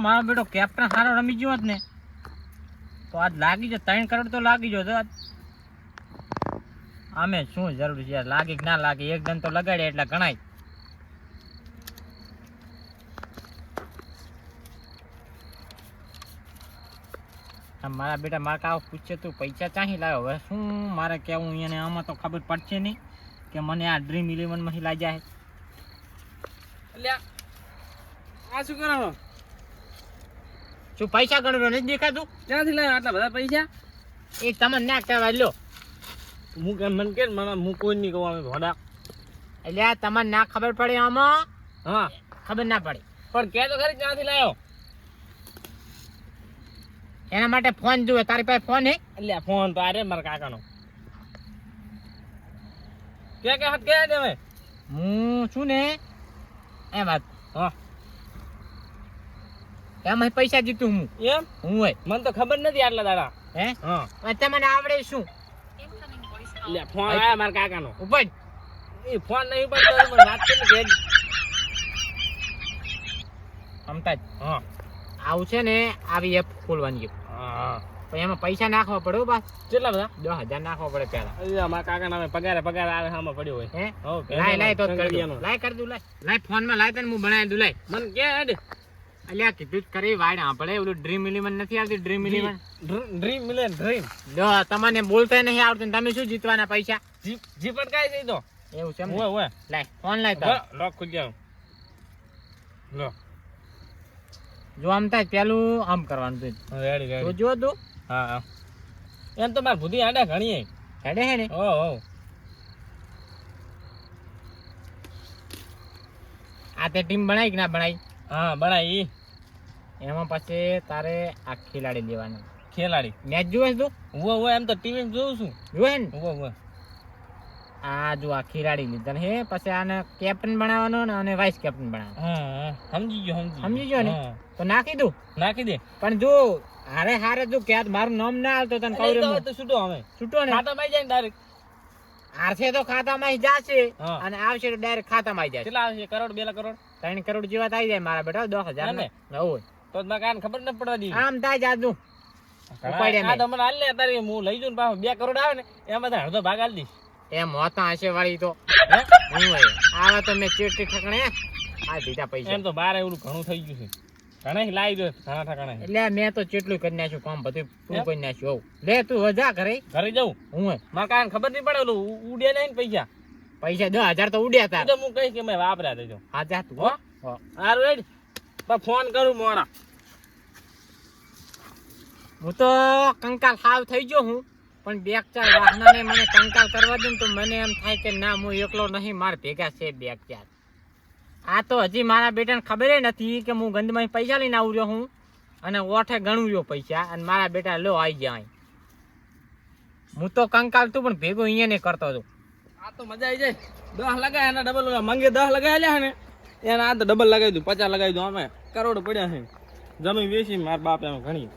મારો બેટો કેપ્ટન સારો રમી ગયો હોત ને તો આજ લાગી જાય 3 કરોડ તો લાગી જો આમે શું જરૂર છે યાર લાગે કે ના લાગે એક દન તો લગાડે એટલે ગણાય મારા બેટા મારે કાવ પૂછે તું પૈસા ચાહી લાવ્યો હવે શું મારે કેવું એને આમાં તો ખબર પડશે નહીં કે મને આ ડ્રીમ 11 માંથી લાઈ જાય એટલે આ શું કરવાનો શું પૈસા ગણવાનો નથી દેખાતું ક્યાંથી લાવ્યો આટલા બધા પૈસા એ તમને ના કહેવાય લો હું કેમ મને કે મને હું કોઈ નહીં કહું અમે ભોડા એટલે આ તમને ના ખબર પડે આમાં હા ખબર ના પડે પણ કે તો ખરી ક્યાંથી લાવ્યો એના માટે ફોન જોવે તારી પાસે ફોન હે એટલે ફોન તો આરે મારા કાકાનો કે હટ કે દે હવે હું છું ને એ વાત હા એમાં પૈસા જીતું એમ હું હોય મને તો ખબર નથી આટલા દાડા હે હા તમને આવડે શું એટલે ફોન આયા મારા કાકાનો ઉપર એ ફોન નહીં ઉપર તો મને વાત કરી કે સમતા જ હા આવું છે ને આવી એપ ખોલવાની હા પણ એમાં પૈસા નાખવા પડે બસ કેટલા બધા 10,000 નાખવા પડે પેલા અરે મારા કાકા નામે પગાર આવે સામે પડ્યો હોય હે હો લાય તો કરી દઉં લાય કરી દઉં લાય ફોન માં લાય તને હું બનાવી દઉં લાય મને કે હેડ અલ્યા કીધું જ કરી વાડ આપણે ઓલું ડ્રીમ 11 નથી આવતી ડ્રીમ 11 ડ્રીમ મિલિયન ડ્રીમ જો તમને બોલતા નહીં આવડતું તમે શું જીતવાના પૈસા જી પટકાઈ જઈ તો એવું છે ઓય લાય ફોન લાય તો લોક ખુલ જાવ લો જો આમ થાય પેલું આમ કરવાનું તું રેડી તો જો તું હા એમ તો માર ભૂતી આડા ઘણી હેડે હે ને ઓ આ તે ટીમ બનાવી કે ના બનાવી હા બનાવી એમાં પછી તારે આ ખેલાડી લેવાના ખેલાડી મેચ જોવે તું એમ તો ટીવી જોઉં છું જોવે ને ઓય આ જો આ ખેલાડી લીધા હે પછી આને કેપ્ટન બનાવવાનો ને અને વાઇસ કેપ્ટન બનાવવાનો હા સમજી ગયો ને તો નાખી દઉં નાખી દે પણ જો હારે જો કે મારું નામ ના આવતો તને કહું તો છૂટો અમે છૂટો ને ખાતામાં આવી જાય ને ડાયરેક્ટ આરસે તો ખાતામાં જાશે હા. અને આવશે તો ડાયરેક્ટ ખાતામાં આવી જશે કેટલા આવશે કરોડ 2 કરોડ 3 કરોડ જેવા થઈ જાય મારા બેટા 10,000 ને હોય તો મને કાંઈ ખબર ન પડવા દી આમ થાય જાદુ આ તો મને હાલ લે તારે હું લઈ જઉં ને પાછો 2 કરોડ આવે ને એમાં તો અડધો ભાગ હાલ દઈશ એમ હોતા હશે વાળી તો હું હોય આવા તો મેં ચેટી ઠકણે આ દીધા પૈસા એમ તો બાર એવું ઘણું થઈ ગયું છે ઘણા લાવી દો ઘણા ઠકાણે એટલે મેં તો ચેટલું કરી નાખ્યું કામ બધું પૂરું કરી નાખ્યું હોવ લે તું વજા ઘરે જવું હું હોય મારે કાંઈ ખબર નહીં પડે ઓલું ઉડે નહીં પૈસા 10,000 તો ઉડ્યા તા તો હું કહીશ કે મેં વાપર્યા દેજો હા જા તું હો સારું રેડ ફોન કરું મોડા હું તો કંકાલ હાવ થઈ ગયો હું પણ 2-4 વાહનાને મને કંકાલ કરવા દે ને તો મને એમ થાય કે ના હું એકલો નહીં માર ભેગા છે 2-4 આ તો હજી મારા બેટાને ખબર નથી કે હું ગંદમાં પૈસા લઈને આવું રહ્યો હું અને ઓઠે ગણું રહ્યો પૈસા અને મારા બેટા લો આવી જાય હું તો કંકાલ તું પણ ભેગો અહીંયા ને કરતો હતો આ તો મજા આવી જાય 10 લગાય એના ડબલ મંગે 10 લગાવેલા ને એના આ તો ડબલ લગાવી દઉં 50 લગાવી દઉં અમે કરોડ પડ્યા છે જમીન વેચી મારા બાપ એમ ઘણી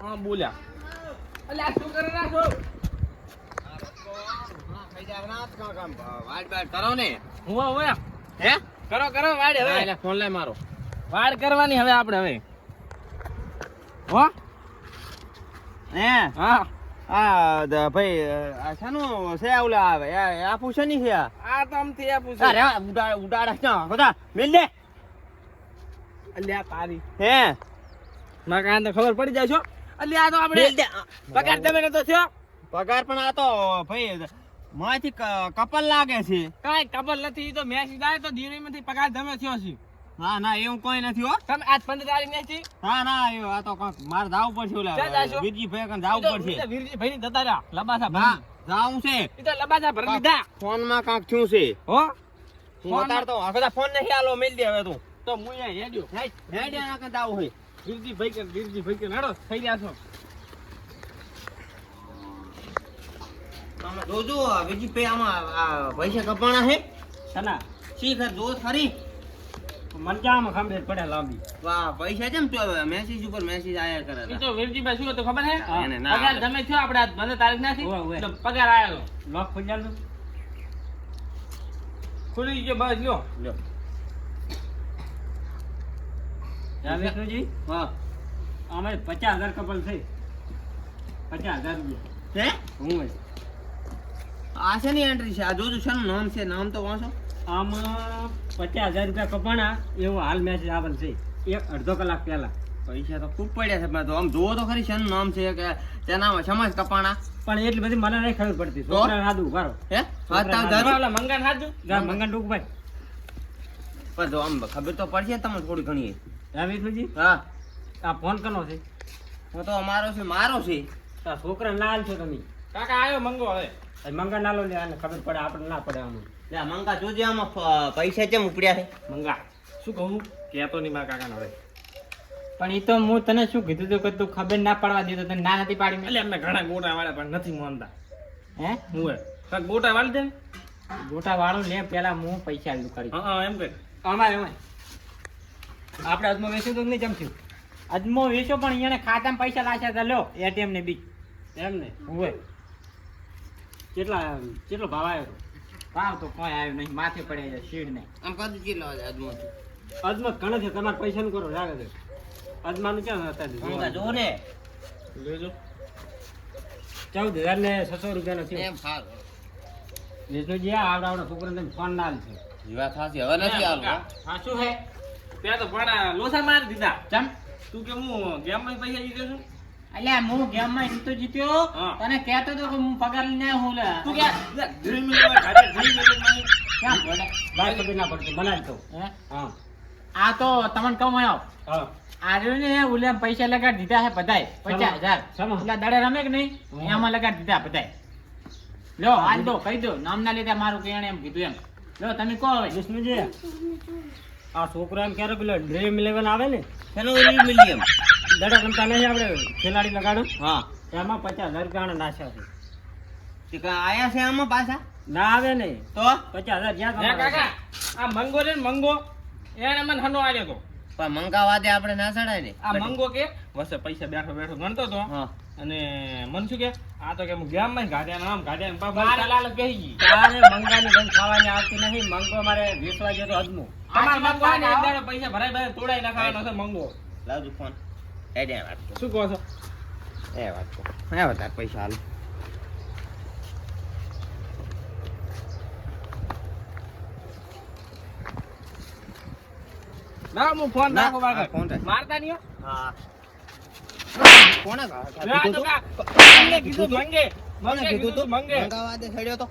હા બોલ્યા અલે આ શું કરે રાખો કરો ને હું હે કરો વાડ હવે ફોન લાય મારો વાડ કરવાની હવે આપણે હવે હો હે હા આ ભાઈ આ શાનું છે ઓલા આવે આ પૂછની છે આ તો આમથી આ પૂછે અરે ઉડાડા ના બધા મેલ દે અલ્યા તારી હે ના કાંઈ તો ખબર પડી જાય છો અલ્યા આ તો આપણે મેલ દે પગાર તમે નતો થયો પગાર પણ આ તો ભાઈ માંથી કપલ લાગે છે કાંઈ ખબર નથી ઈ તો મેસેજ આવે તો દિનમાંથી પગાર તમે થયો છે ના ના એવું કોઈ નથી હો તમે આજ 15 તારીખ નથી ના એ આ તો મારે જાવું પડશે ઓલા ક્યાં જાશો? વીરજી ભાઈ કન જાવું પડશે વીરજી ભાઈ ની દતારા લબાસા ના ભરી જાવું છે ઈ તો લબાસા ભરી દીધા ફોન માં કાંક થયું છે હો હું ઉતારતો બધા ફોન નહીં આલો મેલ દે હવે તું તો હું અહીંયા હેડ્યો હેડ ના કન જાવું હોય વીરજી ભાઈ કે નાડો થઈ ગયા છો તમે જોજો વીરજી ભાઈ આમાં પૈસા કપાણા છે સના શીખર જો ખરી મરજામાં ખંભે પડે લાંબી વાહ પૈસા કેમ તો મેસેજ ઉપર મેસેજ આયા કરે ઈ તો વીરજી ભાઈ શું હતું ખબર હે એને ના પગાર તમે થયો આપણે આજ 15 તારીખ નથી એટલે પગાર આયો લોક ખોલ્યા ખુલી ગયો બસ લ્યો વિષ્ણુજી હા અમે 50,000 કપલ છે 50,000 રૂપિયા હે હું આ છે ની એન્ટ્રી છે આ જોજો છે નામ છે નામ તો વાંચો આમાં 50,000 રૂપિયા કપાણા એવો હાલ મેસેજ આવેલ છે એક અડધો કલાક પહેલા પૈસા તો ખૂબ પડ્યા છે મેં તો આમ જોવો તો ખરી શેનું નામ છે કે તેના સમાજ કપાણા પણ એટલી બધી મને નહીં ખબર પડતી તો? છોકરા હાદું ઉભારો હે હા તાવ ધરો મંગાન હાદું મંગાન ટૂંક ભાઈ પણ જો આમ ખબર તો પડશે તમને થોડી ઘણી હા વિષ્ણુજી હા આ ફોન કરનો છે હું તો મારો છે મારો છે આ છોકરા ના છો તમે કાકા આવ્યો મંગો હવે મંગા ના લો લે આને ખબર પડે આપણે ના પડે આનું લે મંગા જોજે આમાં પૈસા કેમ ઉપડ્યા છે મંગા શું કહું કહેતો નહીં મારા કાકાને હવે પણ એ તો હું તને શું કીધું તું કે તું ખબર ના પડવા દીધો તને ના નથી પાડી મેં. એટલે એમને ઘણા ગોટા વાળા પણ નથી માનતા હે હું કાક ગોટા વાળી દે ને ગોટા વાળું લે પેલા હું પૈસા આલું કરી હા એમ કે અમારે અમારે આપણે હાથમાં વેચ્યું તો નહીં ચમચ્યું અજમો વેચો પણ અહીંયા ખાતામાં પૈસા લાગ્યા હતા લો એટીએમ ને બી એમ ને હોય કેટલો ભાવ આવ્યો હતો ભાવ તો કોઈ આવ્યું નહીં માથે પડે છે શીડ ને આમ કાજુ ચીલો આજમાં અજમત ઘણા છે તમારે પૈસા નું કરો લાગે છે અજમાનું ક્યાં મંગા હતા જો ને લેજો 14,000 ને 600 રૂપિયાનો છે એમ ફાલ વિષ્ણુજી આવડા છોકરાને તમે ફોન ના છે જીવા થાશે હવે નથી આલો હા શું હે ત્યાં તો ભાડા લોસા મારી દીધા ચમ તું કે હું ગેમમાં પૈસા જીત્યો છું અલ્યા હું ગેમમાં જીતો જીત્યો હા. તને કહેતો તો કે હું પગાર લઈને આવ્યો હું લે તું કે ડ્રીમ ઇલેવન ઘાટે ડ્રીમ ઇલેવન ક્યાં બોલે બાય કભી ના પડતું બનાવી તો હે હા આ તો તમને કહું આવ હા આર્યો ને ઓલે પૈસા લગાડી દીધા છે બધાય 50,000 શેમાં? એટલે દડે રમે કે નહીં હા. એમાં લગાડી દીધા બધાય લો હાલ દો કહી દો નામ ના લીધા મારું કેણે એમ કીધું એમ લો તમે કહો હવે વિષ્ણુજી આ છોકરા એમ ક્યારે પેલો ડ્રીમ ઇલેવન આવે ને હેલો મિલિયમ દડા રમતા નહીં આપણે ખેલાડી લગાડો હા એમાં 50,000 રૂપિયા નાશ્યા છે તે કા આયા છે આમાં પાછા ના આવે ને તો 50,000 જ્યાં કાકા આ મંગો રે મંગો એને મને હનો આવ્યો તો પણ મંગાવા દે આપણે ના ચડાય ને આ મંગો કે વસે પૈસા બેઠો બેઠો ગણતો તો હા અને મન શું કે આ તો કે હું ગેમ માં ગાડ્યા નામ ગાડ્યા બાર લાલ કહી ગઈ તારે મંગાની બંધ ખાવાની આવતી નહીં મંગો મારે વેચવા ગયો તો અજમો તમારે મંગો મંગો આવો. એક દાડો પૈસા ભરાય ભરાય તોડાઈ નાખવાનો છે મંગો લાવજો ફોન એ દે વાત શું કહો છો એ વાત કો એ વધારે પૈસા હાલ ના હું ફોન ના, નાખો હા, ફોન રાખ. મારતા નહીં હો. હા કોણે લે આ તો કા મંગે કીધું મંગે મંગે કીધું તું મંગે મંગાવા દે છડ્યો તો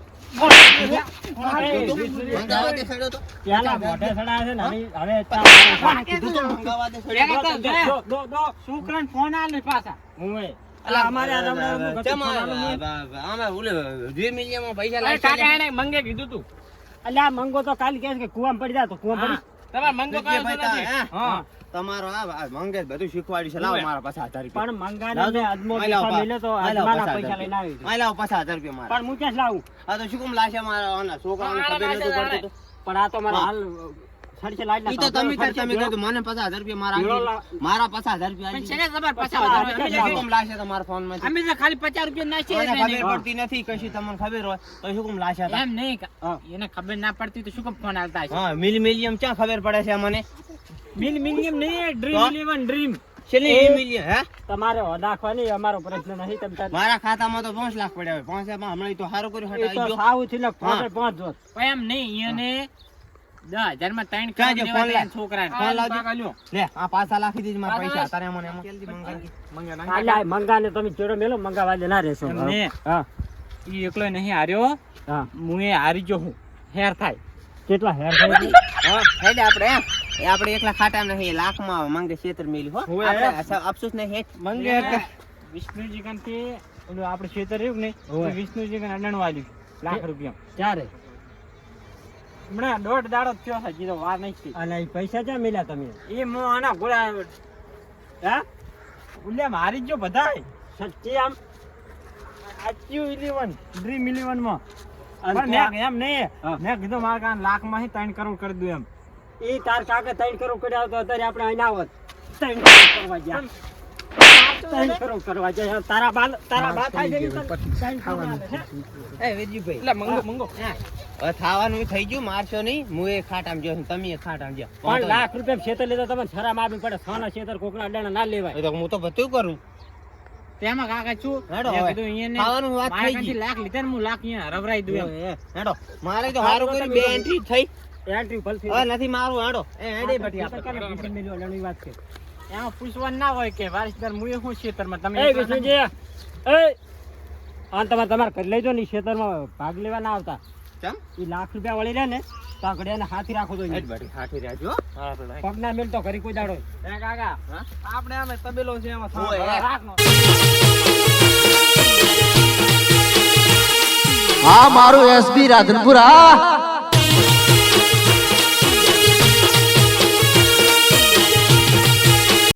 કીધું? મંગાવા દે છડ્યો તો પેલા મોઢે સડાયા છે ને હવે કીધું તો મંગાવા દે છડ્યો દો છોકરાને ફોન આલ ને પાછા હું અલા અમારે આ રમડાનું ચમ ફોન આલો નહીં. આમે ઓલે 2 મિલિયનમાં પૈસા અરે લાગી કાકા એને મંગે કીધું તું અલ્યા મંગો તો કાલ કહે છે કે કુવામાં પડી જા તો કુવામાં પડી તમારે મંગો કાલ તો નથી હા તમારો આ મંગે બધું શીખવાડ્યું છે લાવો મારા પાસે 1000 રૂપિયા પણ મંગાને જે અજમો આઈ લાવો પૈસા મિલે તો આઈ લાવો અજમાના 50,000 પૈસા લઈને આવી છે. આઈ લાવો 50,000 રૂપિયા મારા પણ હું ક્યાં લાવું આ તો શું કામ લાશે મારા આના છોકરાને ખબર નતું પડતું પણ આ તો મારા હાલ સડસે લાઈટ ઈ તો તમે કીધું મને 50,000 રૂપિયા મારા ભેળો આપી. મારા 50,000 રૂપિયા પણ આપી. છે ને ખબર પચાસ પચાસ હજાર તમે રૂપિયા શું કામ લાશે તમારા ફોનમાંથી? અમે તો ખાલી 50 રૂપિયા નાખીએ મને એટલે ખબર નહીં. પડતી નથી કશી તમને ખબર હોય તો શું કામ લાશે હતા? એમ નહીં હા. એને ખબર ના પડતી તો શું કામ ફોન આલતા હશે હા મિલિયમ ક્યાં ખબર પડે છે મને મિલિયમ નહીં તો? ડ્રીમ ઇલેવન ડ્રીમ છેલ્લી મિલિયન હે તમારે દાખવાની અમારો પ્રશ્ન નહીં તમે તાર- મારા ખાતામાં તો 5 લાખ પડ્યા હોય 5 માં હમણાં ઈ તો સારું કર્યું એ તો હટાવી ગયો સાવ છે ને હા. પાંચ જોત પણ એમ નહીં એને 10,000 માં 3 ક્યાં કરોડ છે? દેવા ફોન દે લાવ. છોકરાને. ફોન લાવજો. કાકા લ્યો. લે આ પાછા લાખી દીધી મારા પૈસા તારે મને એમાં જલ્દી મંગાવી દે. અલ્યા મંગાને તમે ચેડો મેલો મંગાવા દે ના રહેશો એમને. હા ઈ એકલો નહીં હાર્યો હા હું એ હારી ગયો હું હેર થાય કેટલા હેર થાય હા હેડે આપણે એ આપણે એકલા ખાટા નહીં લાખમાં મંગે 76 મિલી હો હોય. આપણે અફસોસ નહીં હેઠ મંગે એટલે વિષ્ણુજી કાંથી ઓલું આપણે ખેતર રહ્યું કે નહીં હોય. તો વિષ્ણુજી કાંઈ અડાણું આલ્યું લાખ રૂપિયા ક્યારે હમણાં 1.5 દાડો જ થયો છે જીરો વાર નહીં થઈ. અને એ પૈસા ક્યાં મળ્યા તમે એ મો આના ગોળા હે ઉલ્યા મારી જ જો બધાય સચ્ચી આમ આચ્યુ 11 ડ્રીમ 11 માં અને પણ ત્યાં- મેં એમ નહીં હા. મેં કીધું મારા કાન લાખ માં 3 કરોડ કરી દઉં એમ ઈ તાર કાકા 3 કરોડ કર્યા તો અત્યારે આપણે અહીં ના હોત 3 કરોડ કરવા ગયા 3 કરોડ કરવા ગયા તારા બા થાય છે ઈ તને 3 કરોડ આલે છે. એ વેજીભાઈ એટલે મંગો મંગો હા હવે થાવાનું થઈ ગયું, મારશો નહીં. હું એ ખાટામ જ્યો છું, તમે એ ખાટામ જ્યો. પણ લાખ રૂપિયા ખેતર લેતા તમને શરમ આપવી પડે. સોના ખેતર કોકના અડાણા ના લેવાય. એ તો હું તો બધું કરું. તેમાં કાકા શું હેડો મેં હવે. કીધું અહીંયા ને ખાવાનું વાત મારા થઈ ગઈ. કાંથી લાખ લીધા ને હું લાખ અહીંયા રવરાઈ દઉં એમ. હેડો મારે તો હારું કર્યું, બે એન્ટ્રી થઈ. એન્ટ્રી ભલથી હવે નથી મારું. હેડો હેડે બધી ખેતર કાલે ખેતર મેલ્યું અડાણાની વાત છે. એમાં પૂછવાનું ના હોય કે વારસદાર મુએ શું ખેતરમાં તમે એ વિષ્ણુજી, તમારે કરી લેજો ને, ઈ ખેતરમાં ભાગ લેવા ના આવતા. ચમ ઈ લાખ રૂપિયા વળી રહ્યા ને તો આ ઘડિયાને હાથી રાખો તો હેડ બધી હાથી રહેજો. પગ ના મેલ તો ઘરી કોઈ દાડો. એ કાકા આપણે આમે તબેલો છે એમાં ઓય, થાળ રાખનો. આ મારું એસબી રાધનપુર. આ